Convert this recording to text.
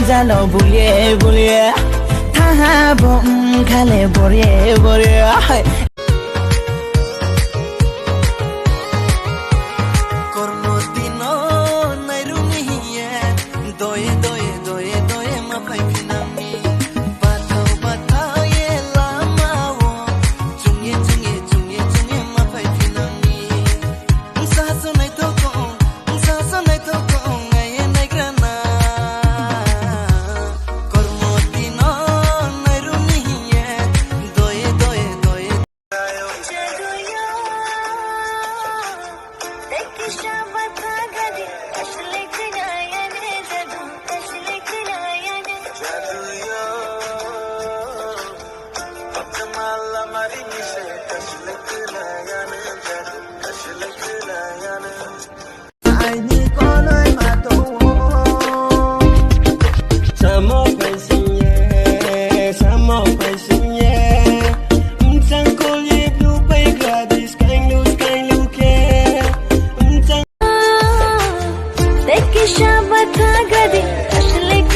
Jalo bulie bulie, tha bom khale borie borie. Kormo dino nairuniye, doye doye doye doye mapai pinami. Batau batau ye lamao, jungye jungye jungye jungye mapai pinami. Saso nai toko, ngaye nai grana. Shabat gadi, ashlik